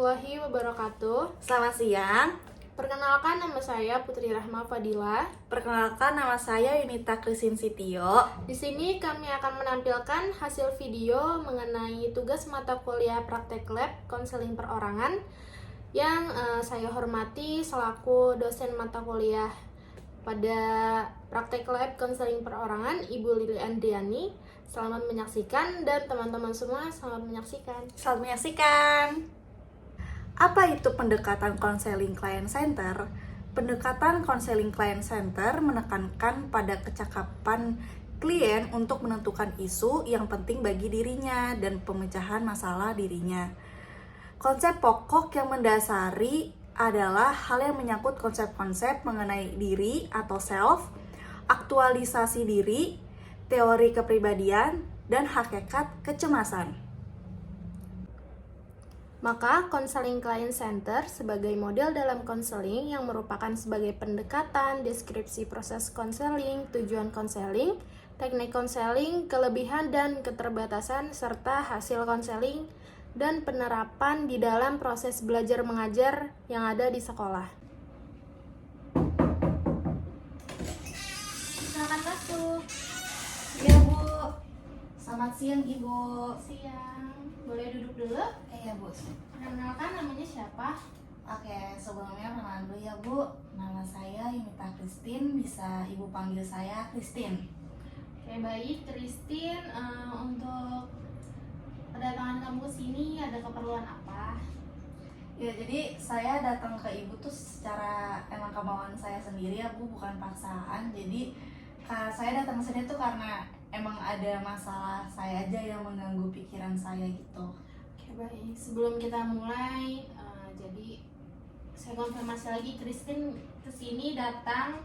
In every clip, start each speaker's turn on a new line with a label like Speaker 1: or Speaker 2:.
Speaker 1: warahmatullahi wabarakatuh.
Speaker 2: Selamat siang.
Speaker 1: Perkenalkan, nama saya Putri Rahma Fadila.
Speaker 2: Perkenalkan, nama saya Yunita Christine Sitio.
Speaker 1: Di sini kami akan menampilkan hasil video mengenai tugas mata kuliah praktek lab konseling perorangan yang saya hormati selaku dosen mata kuliah pada praktek lab konseling perorangan, Ibu Lili Andriani. Selamat menyaksikan, dan teman-teman semua selamat menyaksikan.
Speaker 2: Selamat menyaksikan. Apa itu pendekatan konseling client center? Pendekatan konseling client center menekankan pada kecakapan klien untuk menentukan isu yang penting bagi dirinya dan pemecahan masalah dirinya. Konsep pokok yang mendasari adalah hal yang menyangkut konsep-konsep mengenai diri atau self, aktualisasi diri, teori kepribadian, dan hakikat kecemasan.
Speaker 1: Maka, konseling client center sebagai model dalam konseling yang merupakan sebagai pendekatan, deskripsi proses konseling, tujuan konseling, teknik konseling, kelebihan dan keterbatasan, serta hasil konseling dan penerapan di dalam proses belajar mengajar yang ada di sekolah. Silakan masuk.
Speaker 2: Iya, Bu. Selamat siang, Ibu.
Speaker 1: Siang. Boleh duduk dulu?
Speaker 2: Iya, Bu.
Speaker 1: Perkenalkan, namanya siapa?
Speaker 2: Oke, sebelumnya perkenalan dulu ya, Bu. Nama saya Yunita Christine, bisa Ibu panggil saya Christine.
Speaker 1: Oke, baik, Christine. Untuk kedatangan kamu ke sini ada keperluan apa?
Speaker 2: Ya, jadi saya datang ke Ibu tuh secara emang kemauan saya sendiri ya, Bu, bukan paksaan. Jadi saya datang ke sini tuh karena emang ada masalah saya aja yang mengganggu pikiran saya gitu.
Speaker 1: Oke, baik. Sebelum kita mulai, jadi saya konfirmasi lagi, Christine kesini datang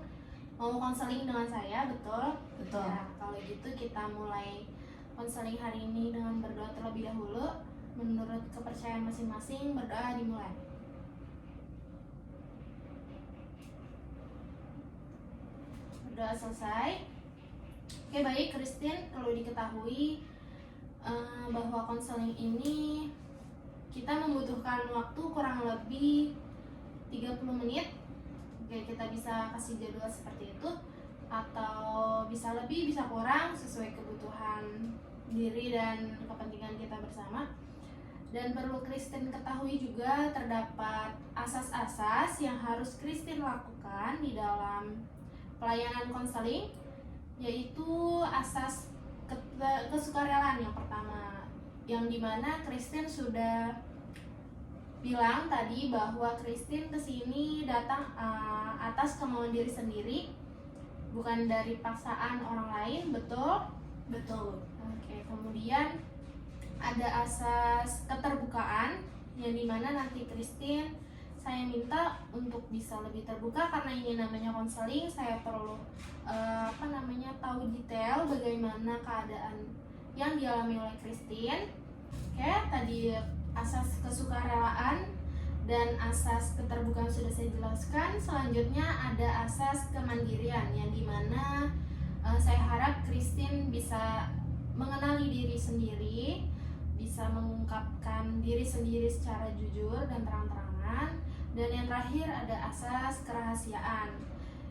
Speaker 1: mau konseling dengan saya, betul?
Speaker 2: Betul.
Speaker 1: Ya, kalau gitu kita mulai konseling hari ini dengan berdoa terlebih dahulu. Menurut kepercayaan masing-masing, berdoa dimulai. Berdoa selesai. Oke, baik, Christine, perlu diketahui bahwa konseling ini kita membutuhkan waktu kurang lebih 30 menit. Oke, kita bisa kasih jadwal seperti itu, atau bisa lebih, bisa kurang, sesuai kebutuhan diri dan kepentingan kita bersama. Dan perlu Christine ketahui juga, terdapat asas-asas yang harus Christine lakukan di dalam pelayanan konseling, yaitu asas kesukarelaan yang pertama, yang dimana Christine sudah bilang tadi bahwa Christine kesini datang atas kemauan diri sendiri, bukan dari paksaan orang lain, betul?
Speaker 2: Betul.
Speaker 1: Oke, kemudian ada asas keterbukaan, yang dimana nanti Christine saya minta untuk bisa lebih terbuka, karena ini namanya konseling. Saya perlu tahu detail bagaimana keadaan yang dialami oleh Christine. Oke, tadi asas kesukarelaan dan asas keterbukaan sudah saya jelaskan. Selanjutnya ada asas kemandirian, yang dimana saya harap Christine bisa mengenali diri sendiri, bisa mengungkapkan diri sendiri secara jujur dan terang-terangan. Dan yang terakhir ada asas kerahasiaan.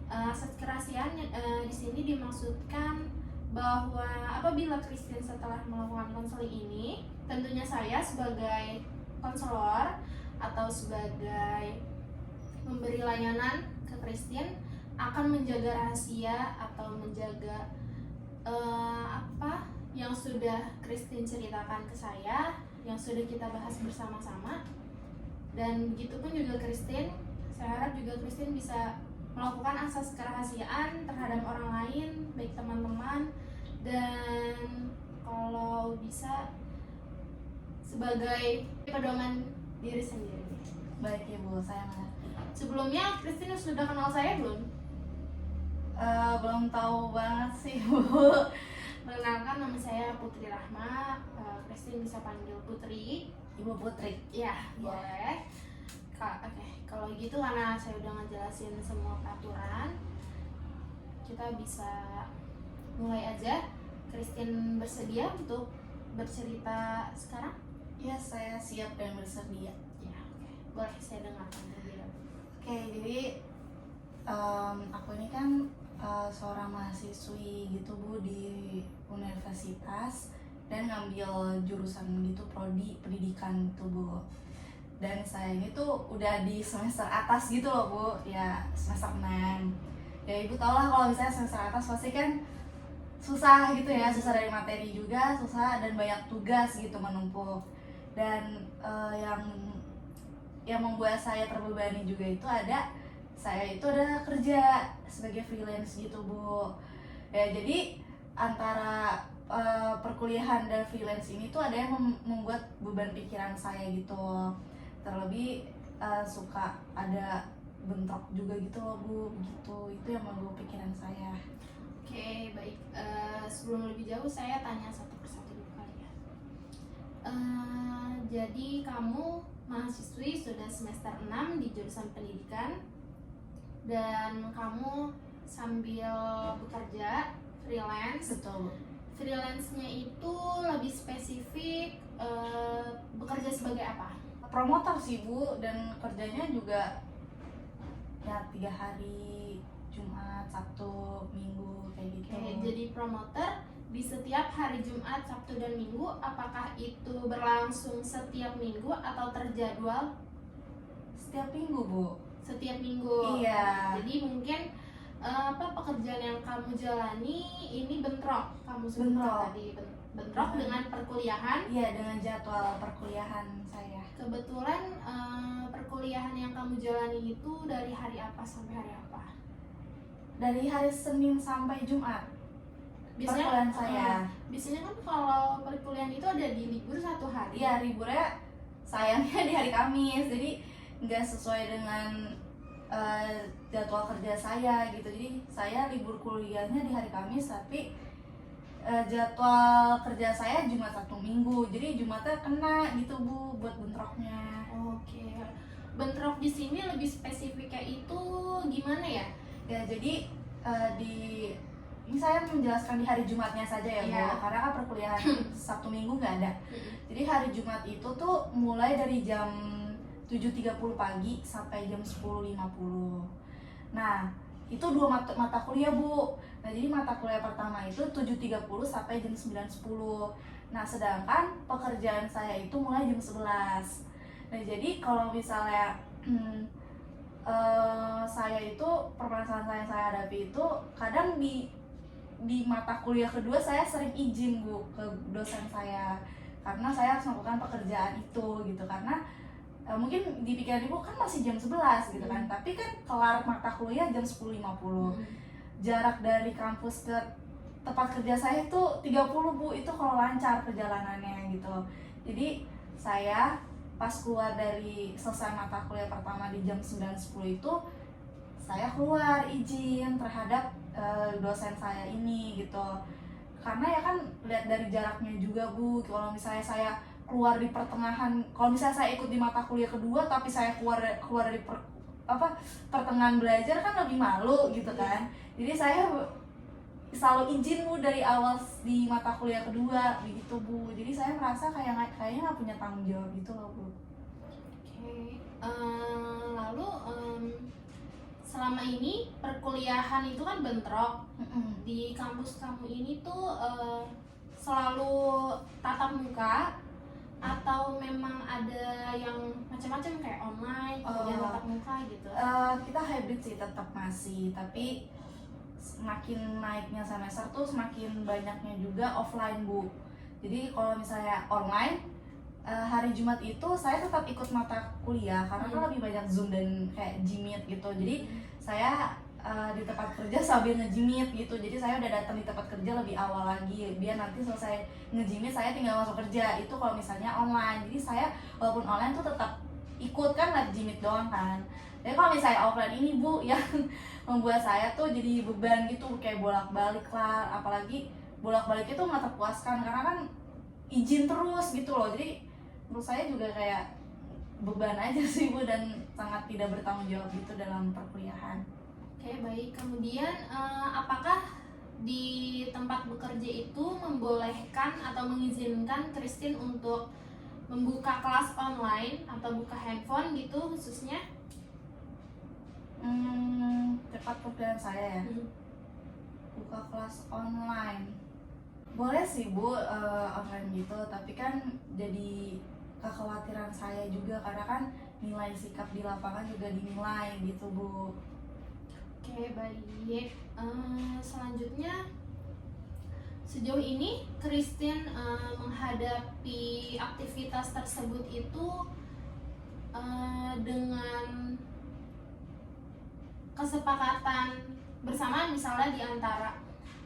Speaker 1: Asas kerahasiaan di sini dimaksudkan bahwa apabila Christine setelah melakukan konseling ini, tentunya saya sebagai konselor atau sebagai memberi layanan ke Christine akan menjaga rahasia atau menjaga apa yang sudah Christine ceritakan ke saya, yang sudah kita bahas bersama-sama. Dan begitupun juga Christine, saya harap juga Christine bisa melakukan asas kerahasiaan terhadap orang lain, baik teman-teman, dan kalau bisa sebagai pedoman diri sendiri.
Speaker 2: Baik, Ibu, saya mengerti.
Speaker 1: Sebelumnya Christine sudah kenal saya belum?
Speaker 2: Belum tahu banget sih, Bu.
Speaker 1: Perkenalkan, nama saya Putri Rahma. Christine bisa panggil Putri.
Speaker 2: Ibu Putri.
Speaker 1: Ya, boleh. Oke, kalau gitu karena saya udah ngejelasin semua peraturan, kita bisa mulai aja. Christine bersedia untuk bercerita sekarang?
Speaker 2: Ya, saya siap dan bersedia.
Speaker 1: Ya, oke. Boleh saya dengarkan terlebih dahulu.
Speaker 2: Oke, jadi aku ini kan seorang mahasiswi gitu Bu di universitas dan ngambil jurusan gitu prodi pendidikan gitu Bu. Dan saya ini tuh udah di semester atas gitu loh Bu, ya semester 6. Ya Ibu tau lah kalau misalnya semester atas pasti kan susah gitu ya, susah dari materi juga, susah dan banyak tugas gitu menumpuk. Dan yang membuat saya terbebani juga itu saya itu ada kerja sebagai freelance gitu Bu. Ya jadi antara perkuliahan dan freelance ini tuh ada yang membuat beban pikiran saya gitu. Terlebih suka ada bentrok juga gitu loh Bu, gitu. Itu yang membawa pikiran saya.
Speaker 1: Oke, baik. Sebelum lebih jauh saya tanya satu persatu dulu kali ya. Jadi kamu mahasiswi sudah semester 6 di jurusan pendidikan dan kamu sambil bekerja freelance.
Speaker 2: Betul.
Speaker 1: Freelance-nya itu lebih spesifik bekerja sebagai apa?
Speaker 2: Promotor sih Bu, dan kerjanya juga ya 3 hari, Jumat, Sabtu, Minggu kayak gitu.
Speaker 1: Oke, jadi promotor di setiap hari Jumat, Sabtu, dan Minggu. Apakah itu berlangsung setiap minggu atau terjadwal?
Speaker 2: Setiap minggu Bu.
Speaker 1: Setiap minggu.
Speaker 2: Iya.
Speaker 1: Jadi mungkin pekerjaan yang kamu jalani ini bentrok. Kamu sebutkan
Speaker 2: Bentrok.
Speaker 1: tadi bentrok dengan perkuliahan.
Speaker 2: Iya, dengan jadwal perkuliahan saya.
Speaker 1: Kebetulan perkuliahan yang kamu jalani itu dari hari apa sampai hari apa?
Speaker 2: Dari hari Senin sampai Jumat.
Speaker 1: Biasanya
Speaker 2: Perkuliahan saya.
Speaker 1: Biasanya kan kalau perkuliahan itu ada di libur 1 hari.
Speaker 2: Iya, liburnya sayangnya di hari Kamis, jadi nggak sesuai dengan jadwal kerja saya gitu. Jadi saya libur kuliahnya di hari Kamis, tapi jadwal kerja saya Jumat, Sabtu, Minggu. Jadi Jumatnya kena gitu Bu buat bentroknya.
Speaker 1: Oke. Bentrok di sini lebih spesifiknya itu gimana ya?
Speaker 2: Ya jadi ini saya menjelaskan di hari Jumatnya saja ya Bu,
Speaker 1: Iya.
Speaker 2: karena kan perkuliahan Sabtu Minggu nggak ada. Jadi hari Jumat itu tuh mulai dari jam 7.30 pagi sampai jam 10.50. Nah, itu 2 mata kuliah Bu. Nah, jadi mata kuliah pertama itu 7.30 sampai jam 9.10. Nah, sedangkan pekerjaan saya itu mulai jam 11. Nah, jadi kalau misalnya saya itu permasalahan saya hadapi itu kadang di mata kuliah kedua saya sering izin Bu ke dosen saya karena saya harus melakukan pekerjaan itu gitu, karena mungkin di pikiran ibu kan masih jam 11 gitu kan, tapi kan kelar mata kuliah jam 10.50. Jarak dari kampus ke tempat kerja saya itu 30 Bu, itu kalau lancar perjalanannya gitu. Jadi saya pas keluar dari selesai mata kuliah pertama di jam 9.10 itu saya keluar izin terhadap dosen saya ini gitu, karena ya kan lihat dari jaraknya juga Bu. Kalau misalnya saya keluar di pertengahan, kalau misalnya saya ikut di mata kuliah kedua tapi saya keluar dari pertengahan belajar kan lebih malu gitu kan. Jadi saya selalu izin Bu dari awal di mata kuliah kedua begitu Bu. Jadi saya merasa kayaknya nggak punya tanggung jawab gitu loh Bu.
Speaker 1: Oke. Lalu selama ini perkuliahan itu kan bentrok. Di kampus kamu ini tuh selalu tatap muka atau memang ada yang macam-macam kayak online, kemudian tatap muka gitu?
Speaker 2: Kita hybrid sih, tetap masih, tapi semakin naiknya semester tuh semakin banyaknya juga offline Bu. Jadi kalau misalnya online hari Jumat itu saya tetap ikut mata kuliah karena kan lebih banyak Zoom dan kayak Gmeet gitu. Jadi saya di tempat kerja sambil nge-Gmeet gitu. Jadi saya udah datang di tempat kerja lebih awal lagi biar nanti selesai nge-Gmeet saya tinggal masuk kerja. Itu kalau misalnya online. Jadi saya walaupun online tuh tetap ikut kan live Gmeet doang kan. Tapi kalau misalnya offline ini Bu yang membuat saya tuh jadi beban gitu, kayak bolak-balik lah, apalagi bolak-balik itu nggak terpuaskan karena kan izin terus gitu loh. Jadi menurut saya juga kayak beban aja sih Bu, dan sangat tidak bertanggung jawab gitu dalam perkuliahan.
Speaker 1: Oke, baik. Kemudian apakah di tempat bekerja itu membolehkan atau mengizinkan Christine untuk membuka kelas online atau buka handphone gitu khususnya?
Speaker 2: Tepat perkiraan saya ya, buka kelas online. Boleh sih Bu, online gitu, tapi kan jadi kekhawatiran saya juga karena kan nilai sikap di lapangan juga dinilai gitu Bu.
Speaker 1: Oke, baik. Selanjutnya, sejauh ini Christine menghadapi aktivitas tersebut itu dengan kesepakatan bersama, misalnya di antara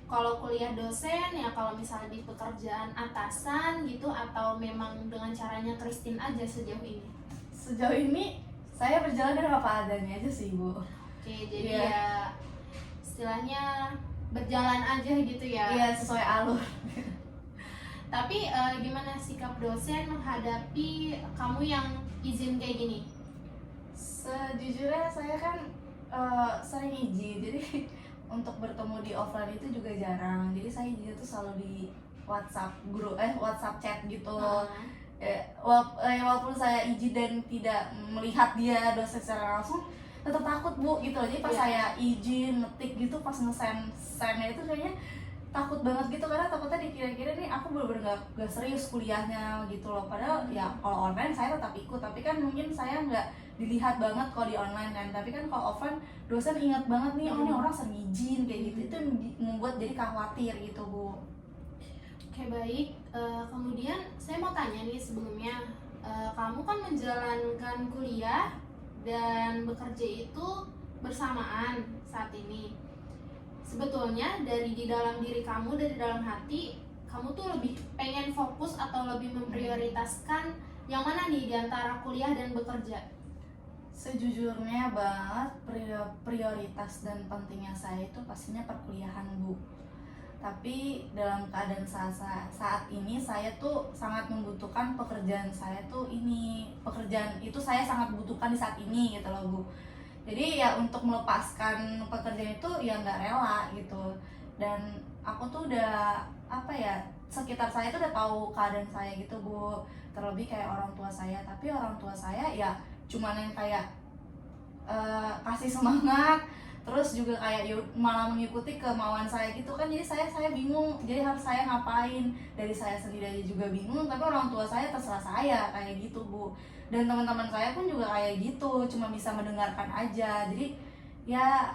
Speaker 1: kalau kuliah dosen ya, kalau misalnya di pekerjaan atasan gitu, atau memang dengan caranya Christine aja sejauh ini?
Speaker 2: Sejauh ini saya berjalan dengan apa adanya aja sih Bu.
Speaker 1: Oke, jadi ya istilahnya berjalan aja gitu ya.
Speaker 2: Iya, sesuai alur.
Speaker 1: Tapi gimana sikap dosen menghadapi kamu yang izin kayak gini?
Speaker 2: Sejujurnya saya kan sering izin, jadi untuk bertemu di offline itu juga jarang. Jadi saya izin tuh selalu di WhatsApp grup, WhatsApp chat gitu. Walaupun saya izin dan tidak melihat dia dosen secara langsung, tetap takut Bu gitu. Jadi pas saya izin ngetik gitu, pas nge-sendnya itu kayaknya takut banget gitu, karena takutnya dikira-kira nih aku bener-bener gak serius kuliahnya gitu loh. Padahal ya kalau online saya tetap ikut, tapi kan mungkin saya nggak dilihat banget kalau di online kan. Tapi kan kalau offline dosen ingat banget nih, oh ini orang sering izin kayak gitu. Itu yang membuat jadi khawatir gitu Bu.
Speaker 1: Oke, baik. Kemudian saya mau tanya nih sebelumnya, kamu kan menjalankan kuliah dan bekerja itu bersamaan saat ini. Sebetulnya dari di dalam diri kamu, dari dalam hati, kamu tuh lebih pengen fokus atau lebih memprioritaskan yang mana nih di antara kuliah dan bekerja?
Speaker 2: Sejujurnya banget prioritas dan pentingnya saya itu pastinya perkuliahan Bu. Tapi dalam keadaan saat ini saya tuh sangat membutuhkan pekerjaan saya tuh ini. Pekerjaan itu saya sangat butuhkan di saat ini gitu loh Bu. Jadi ya untuk melepaskan pekerjaan itu ya nggak rela gitu. Dan aku tuh udah sekitar saya tuh udah tahu keadaan saya gitu Bu. Terlebih kayak orang tua saya, tapi orang tua saya ya cuman yang kayak kasih semangat, terus juga kayak malah mengikuti kemauan saya gitu kan. Jadi saya bingung, jadi harus saya ngapain. Dari saya sendiri aja juga bingung, tapi orang tua saya terserah saya kayak gitu Bu. Dan teman-teman saya pun juga kayak gitu, cuma bisa mendengarkan aja. Jadi ya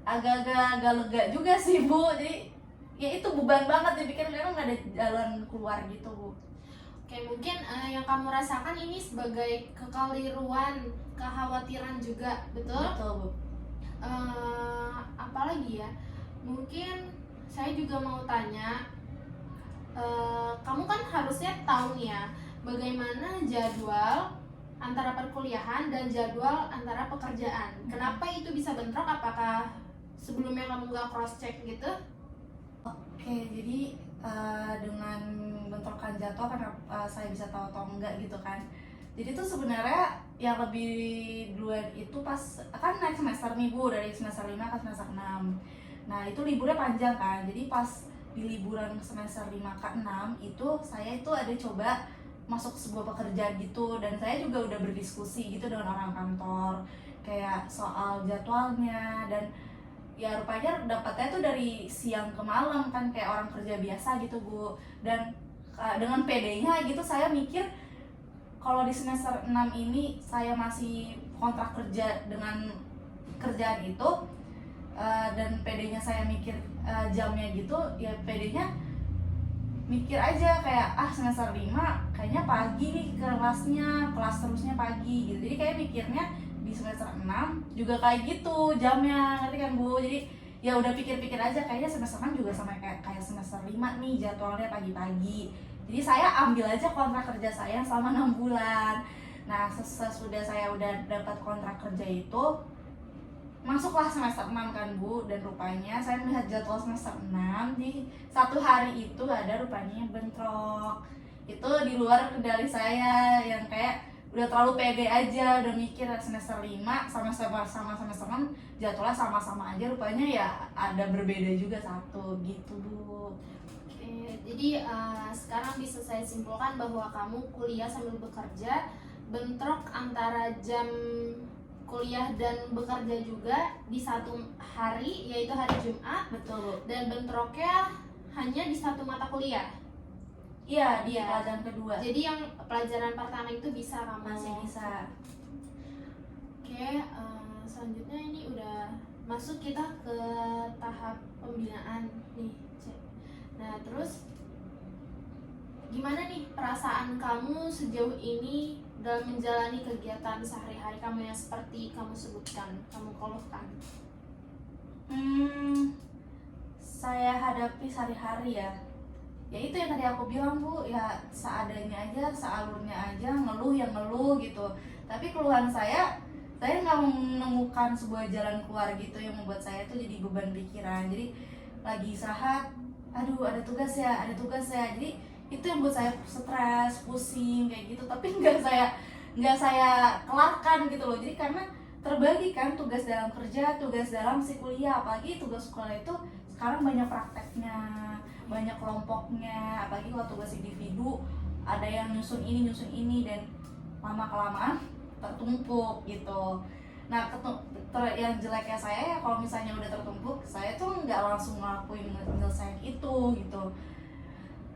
Speaker 2: agak-agak lega juga sih Bu. Jadi ya itu beban banget dipikir, karena nggak ada jalan keluar gitu Bu.
Speaker 1: Oke, mungkin yang kamu rasakan ini sebagai kekeliruan, kekhawatiran juga, betul?
Speaker 2: Betul Bu.
Speaker 1: Apalagi ya, mungkin saya juga mau tanya, kamu kan harusnya tahu nih ya, bagaimana jadwal antara perkuliahan dan jadwal antara pekerjaan. Kenapa itu bisa bentrok? Apakah sebelumnya kamu nggak cross check gitu?
Speaker 2: Oke, jadi dengan bentrokan jadwal kenapa saya bisa tahu atau enggak gitu kan. Jadi tuh sebenarnya yang lebih duluan itu pas kan naik semester nih Bu, dari semester 5 ke semester 6. Nah itu liburnya panjang kan, jadi pas di liburan semester 5 ke 6 itu saya itu ada coba masuk sebuah pekerjaan gitu. Dan saya juga udah berdiskusi gitu dengan orang kantor kayak soal jadwalnya, dan ya rupanya dapatnya tuh dari siang ke malam kan, kayak orang kerja biasa gitu Bu. Dan dengan PD-nya gitu saya mikir kalau di semester 6 ini saya masih kontrak kerja dengan kerjaan itu, dan PD-nya saya mikir jamnya gitu, ya PD-nya mikir aja kayak semester 5 kayaknya pagi nih kelasnya, kelas terusnya pagi gitu. Jadi kayak mikirnya di semester 6 juga kayak gitu jamnya, ngerti kan Bu? Jadi ya udah pikir-pikir aja kayaknya semester 6 juga sama kayak semester 5 nih jadwalnya pagi-pagi. Jadi saya ambil aja kontrak kerja saya selama 6 bulan. Nah sesudah saya udah dapat kontrak kerja itu, masuklah semester 6 kan Bu. Dan rupanya saya melihat jadwal semester 6, di satu hari itu ada rupanya yang bentrok. Itu di luar kendali saya, yang kayak udah terlalu pede aja, udah mikir semester 5 sama semester 6 jadwalnya sama-sama aja, rupanya ya ada berbeda juga satu gitu Bu.
Speaker 1: Oke, Jadi sekarang bisa saya simpulkan bahwa kamu kuliah sambil bekerja, bentrok antara jam kuliah dan bekerja juga di satu hari, yaitu hari Jumat,
Speaker 2: Betul, Bu.
Speaker 1: dan bentroknya hanya di satu mata kuliah.
Speaker 2: Iya, di
Speaker 1: Iya.
Speaker 2: pelajaran kedua
Speaker 1: Jadi yang pelajaran pertama itu bisa kamu.
Speaker 2: masih bisa.
Speaker 1: Oke, selanjutnya ini udah masuk kita ke tahap pembinaan nih, Cek. Nah, terus gimana nih perasaan kamu sejauh ini dalam menjalani kegiatan sehari-hari kamu yang seperti kamu sebutkan, kamu keluhkan?
Speaker 2: Saya hadapi sehari-hari ya. Ya itu yang tadi aku bilang, Bu, ya seadanya aja, sealurnya aja, ngeluh yang ngeluh gitu. Tapi keluhan saya nggak menemukan sebuah jalan keluar gitu yang membuat saya tuh jadi beban pikiran. Jadi lagi istirahat, aduh ada tugas ya. Jadi itu yang buat saya stres, pusing kayak gitu. Tapi nggak saya kelarkan gitu loh. Jadi karena terbagi kan tugas dalam kerja, tugas dalam si kuliah, apalagi tugas sekolah itu sekarang banyak prakteknya, banyak kelompoknya, apalagi kalau tugas individu ada yang nyusun ini dan lama kelamaan tertumpuk gitu. Nah yang jeleknya saya ya kalau misalnya udah tertumpuk, saya tuh nggak langsung ngelakuin nyelesain itu gitu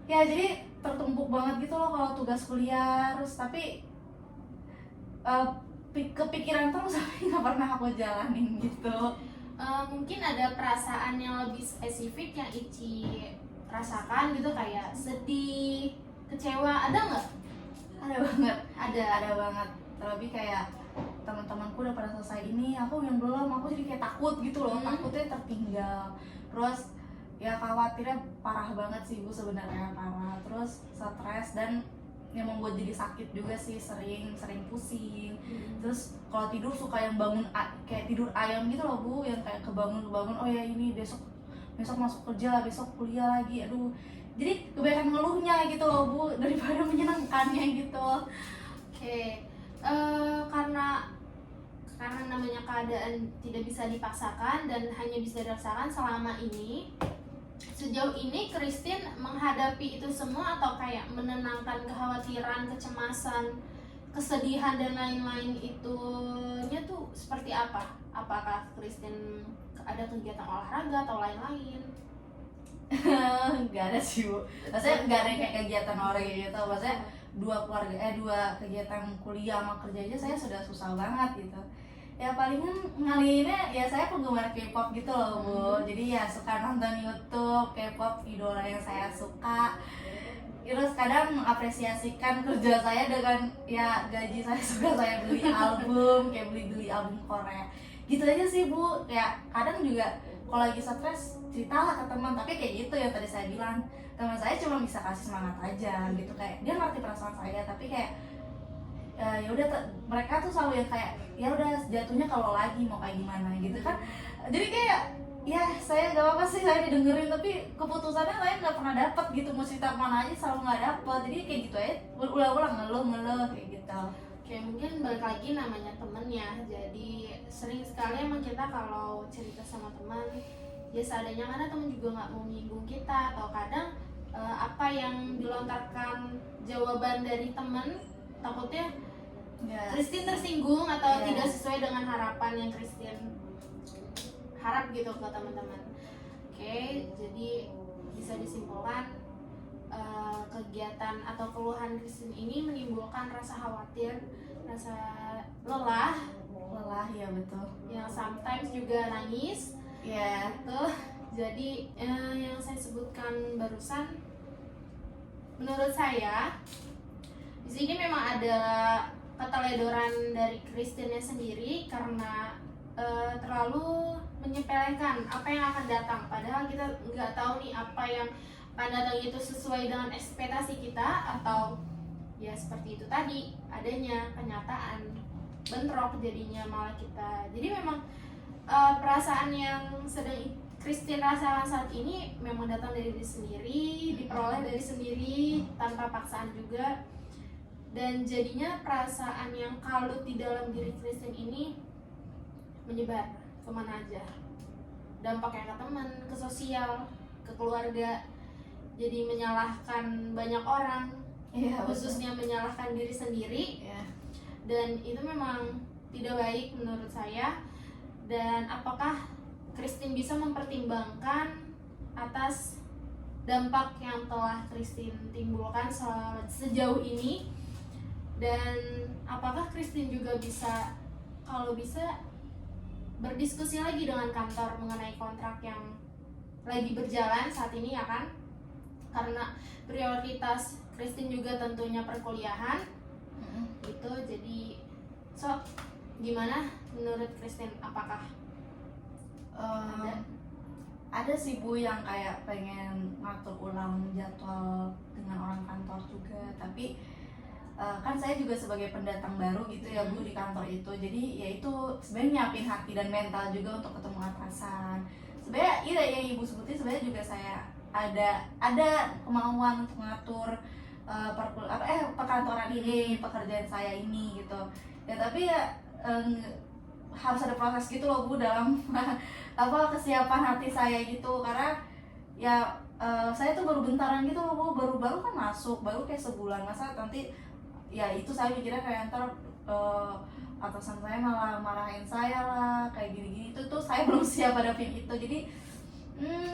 Speaker 2: ya, jadi tertumpuk banget gitu loh kalau tugas kuliah terus, tapi kepikiran terus tapi nggak pernah aku jalanin gitu.
Speaker 1: Mungkin ada perasaan yang lebih spesifik yang Ici rasakan gitu, kayak sedih, kecewa, ada nggak?
Speaker 2: Ada banget,
Speaker 1: Ada.
Speaker 2: ada banget. Terlebih kayak teman-temanku udah pada selesai ini, aku yang belum, aku jadi kayak takut gitu loh, takutnya tertinggal. Terus ya khawatirnya parah banget sih, Bu, sebenarnya parah. Terus stres dan yang membuat jadi sakit juga sih, sering pusing. Terus kalau tidur suka yang bangun kayak tidur ayam gitu loh, Bu, yang kayak kebangun oh ya ini besok masuk kerja, besok kuliah lagi, aduh. Jadi kebanyakan ngeluhnya gitu loh, Bu, daripada menyenangkannya gitu.
Speaker 1: Oke. Karena namanya keadaan tidak bisa dipaksakan dan hanya bisa dirasakan selama ini. Sejauh ini Christine menghadapi itu semua atau kayak menenangkan kekhawatiran, kecemasan, kesedihan dan lain-lain itunya tuh seperti apa? Apakah Christine ada kegiatan olahraga atau lain-lain?
Speaker 2: Nggak ada sih, Bu. Maksudnya nggak ada kayak kegiatan orang gitu. Maksudnya dua kegiatan kuliah sama kerja aja saya sudah susah banget gitu. Ya palingan ngalihinnya ya saya penggemar K-pop gitu loh, Bu. Jadi ya suka nonton YouTube K-pop, idola yang saya suka. Terus kadang mengapresiasikan kerja saya dengan ya gaji saya suka saya beli album, kayak beli album Korea. Gitu aja sih, Bu. Kayak kadang juga kalau lagi stres ceritalah ke teman, tapi kayak gitu yang tadi saya bilang, teman saya cuma bisa kasih semangat aja gitu, kayak dia ngerti perasaan saya, tapi kayak ya udah mereka tuh selalu yang kayak ya udah jatuhnya kalau lagi mau kayak gimana gitu kan. Jadi kayak ya saya gak apa-apa sih saya didengerin, tapi keputusannya saya nggak pernah dapet gitu, mau cerita mana aja selalu nggak dapet. Jadi kayak gitu aja ulang-ulang ngeluh kayak gitu.
Speaker 1: Oke, mungkin balik lagi namanya temen ya. Jadi sering sekali emang kita kalau cerita sama teman ya seadanya, karena temen juga nggak mau menyinggung kita, atau kadang apa yang dilontarkan jawaban dari temen takutnya Christine tersinggung atau tidak sesuai dengan harapan yang Christine harap gitu ke teman-teman. Oke, jadi bisa disimpulkan kegiatan atau keluhan Christine ini menimbulkan rasa khawatir, rasa lelah
Speaker 2: Ya betul,
Speaker 1: yang sometimes juga nangis
Speaker 2: ya
Speaker 1: gitu. Jadi yang saya sebutkan barusan, menurut saya di sini memang ada keteledoran dari Christine sendiri karena terlalu menyepelekan apa yang akan datang, padahal kita nggak tahu nih apa yang akan datang itu sesuai dengan ekspektasi kita atau ya seperti itu tadi, adanya kenyataan bentrok jadinya malah kita. Jadi memang perasaan yang sedang Christine rasakan saat ini memang datang dari diri sendiri, diperoleh dari sendiri tanpa paksaan juga, dan jadinya perasaan yang kalut di dalam diri Christine ini menyebar kemana aja, dampaknya ke teman, ke sosial, ke keluarga. jadi menyalahkan banyak orang,
Speaker 2: Iya,
Speaker 1: khususnya menyalahkan diri sendiri,
Speaker 2: ya.
Speaker 1: dan itu memang tidak baik menurut saya. Dan apakah Christine bisa mempertimbangkan atas dampak yang telah Christine timbulkan sejauh ini, dan apakah Christine juga bisa, kalau bisa, berdiskusi lagi dengan kantor mengenai kontrak yang lagi berjalan saat ini ya kan, karena prioritas Christine juga tentunya perkuliahan gitu. Jadi gimana menurut Christine, apakah
Speaker 2: ada sih Bu yang kayak pengen ngatur ulang jadwal dengan orang kantor juga, tapi kan saya juga sebagai pendatang baru gitu ya Bu di kantor itu, jadi ya itu sebenarnya nyiapin hati dan mental juga untuk ketemu atasan. Sebenarnya iya yang Ibu sebutin, sebenarnya juga saya ada kemauan untuk ngatur perkantoran ini, pekerjaan saya ini gitu ya, tapi ya harus ada proses gitu loh Bu dalam kesiapan hati saya gitu, karena ya saya tuh baru bentaran gitu loh Bu, baru kan masuk, baru kayak sebulan, masa nanti ya itu saya mikirnya kayak ntar atasan saya malah marahin saya lah kayak gini-gini, itu tuh saya belum siap hadapin itu, jadi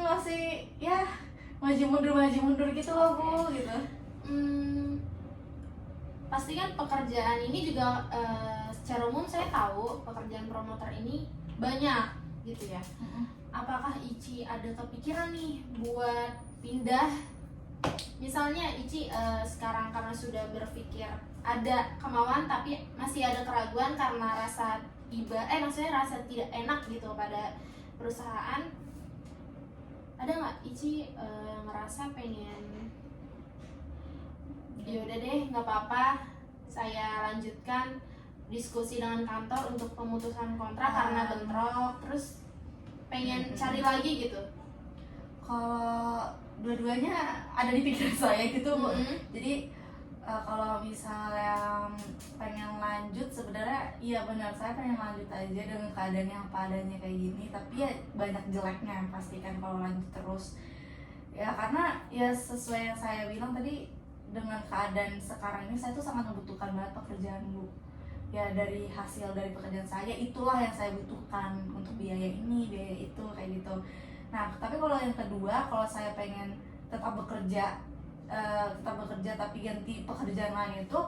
Speaker 2: masih ya maju mundur gitu loh Bu gitu.
Speaker 1: Pasti kan pekerjaan ini juga secara umum saya tahu pekerjaan promotor ini banyak gitu ya. Apakah Ici ada kepikiran nih buat pindah? Misalnya Ici sekarang karena sudah berpikir, ada kemauan tapi masih ada keraguan karena rasa maksudnya rasa tidak enak gitu pada perusahaan. Ada nggak Ici ngerasa pengen, yaudah deh nggak apa-apa, saya lanjutkan diskusi dengan kantor untuk pemutusan kontrak karena bentrok, terus pengen cari lagi gitu?
Speaker 2: Kalau dua-duanya ada di pikiran saya gitu Bu. Jadi kalau misalnya pengen lanjut, sebenarnya iya benar, saya pengen lanjut aja dengan keadaan yang padanya kayak gini, tapi ya banyak jeleknya pastikan kalau lanjut terus ya, karena ya sesuai yang saya bilang tadi, dengan keadaan sekarang ini saya tuh sangat membutuhkan banget pekerjaan Bu ya, dari hasil dari pekerjaan saya itulah yang saya butuhkan untuk biaya ini, biaya itu, kayak gitu. Nah tapi kalau yang kedua, kalau saya pengen tetap bekerja tapi ganti pekerjaan lain, itu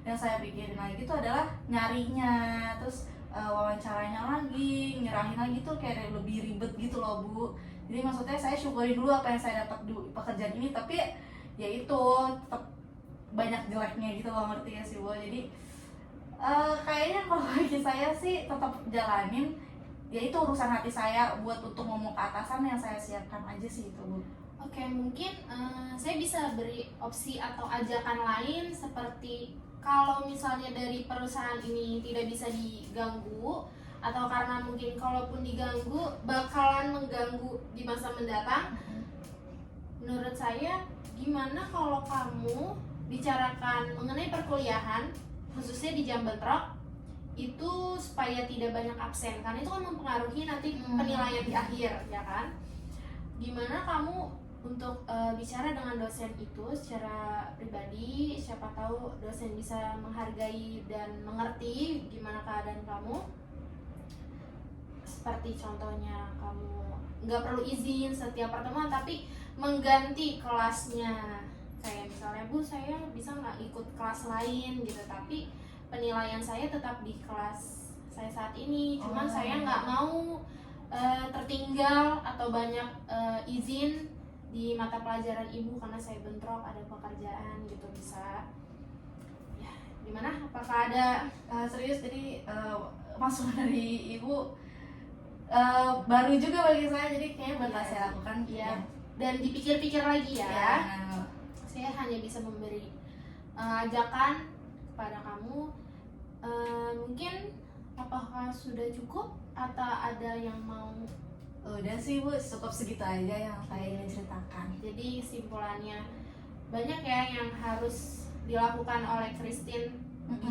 Speaker 2: yang saya pikirin lagi itu adalah nyarinya, terus wawancaranya lagi, nyerahin lagi tuh kayak lebih ribet gitu loh Bu. Jadi maksudnya saya syukuri dulu apa yang saya dapat di pekerjaan ini, tapi ya itu tetap banyak jeleknya gitu loh, ngerti ya sih Bu. Jadi kayaknya kalau bagi saya sih tetap jalanin, ya itu urusan hati saya buat untuk ngomong ke atasan yang saya siapkan aja sih itu Bu.
Speaker 1: Oke, mungkin saya bisa beri opsi atau ajakan lain, seperti kalau misalnya dari perusahaan ini tidak bisa diganggu, atau karena mungkin kalaupun diganggu bakalan mengganggu di masa mendatang, menurut saya gimana kalau kamu bicarakan mengenai perkuliahan, khususnya di jam bentrok itu, supaya tidak banyak absen, karena itu kan mempengaruhi nanti penilaian di akhir ya kan. Gimana kamu untuk bicara dengan dosen itu secara pribadi, siapa tahu dosen bisa menghargai dan mengerti gimana keadaan kamu. Seperti contohnya kamu nggak perlu izin setiap pertemuan, tapi mengganti kelasnya. Kayak misalnya, Bu saya bisa nggak ikut kelas lain gitu, tapi penilaian saya tetap di kelas saya saat ini, cuman saya nggak mau tertinggal atau banyak izin di mata pelajaran Ibu karena saya bentrok ada pekerjaan gitu, bisa ya gimana? Apakah ada
Speaker 2: serius, jadi masukan dari Ibu baru juga bagi saya, jadi kayaknya bakal saya lakukan
Speaker 1: ya. Dan dipikir-pikir lagi ya. Saya hanya bisa memberi ajakan kepada kamu. Mungkin apakah sudah cukup atau ada yang mau?
Speaker 2: Udah sih Bu, cukup segitu aja yang saya ingin ceritakan.
Speaker 1: Jadi kesimpulannya, banyak ya yang harus dilakukan oleh Christine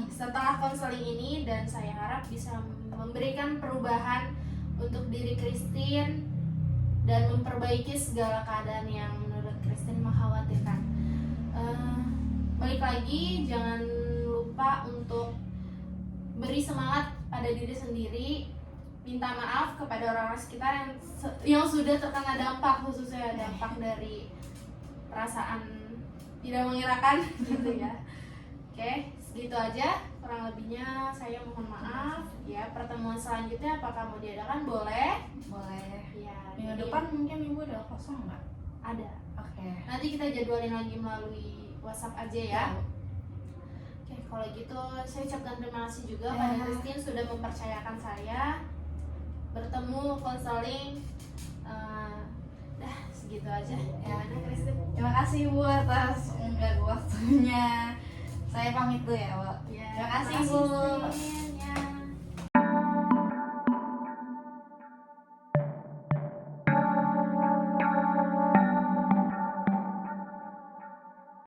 Speaker 1: setelah konseling ini, dan saya harap bisa memberikan perubahan untuk diri Christine dan memperbaiki segala keadaan yang menurut Christine mengkhawatirkan balik lagi, jangan lupa untuk beri semangat pada diri sendiri, minta maaf kepada orang-orang sekitar yang sudah terkena dampak, khususnya dampak dari perasaan tidak mengira-ngira gitu ya. Oke, segitu aja kurang lebihnya, saya mohon maaf ya. Pertemuan selanjutnya apakah mau diadakan? Boleh ya.
Speaker 2: Minggu
Speaker 1: Jadi
Speaker 2: depan mungkin ibu udah kosong nggak?
Speaker 1: ada,
Speaker 2: Oke.
Speaker 1: nanti kita jadwalin lagi melalui WhatsApp aja ya. Oke, kalau gitu saya ucapkan terima kasih juga pada Christine sudah mempercayakan saya bertemu konseling. Dah segitu aja ya, Christine.
Speaker 2: Terima kasih Ibu atas waktunya. Saya pamit dulu ya, Bu.
Speaker 1: Ya,
Speaker 2: Terima kasih,
Speaker 1: terima
Speaker 2: Bu.
Speaker 1: Christine.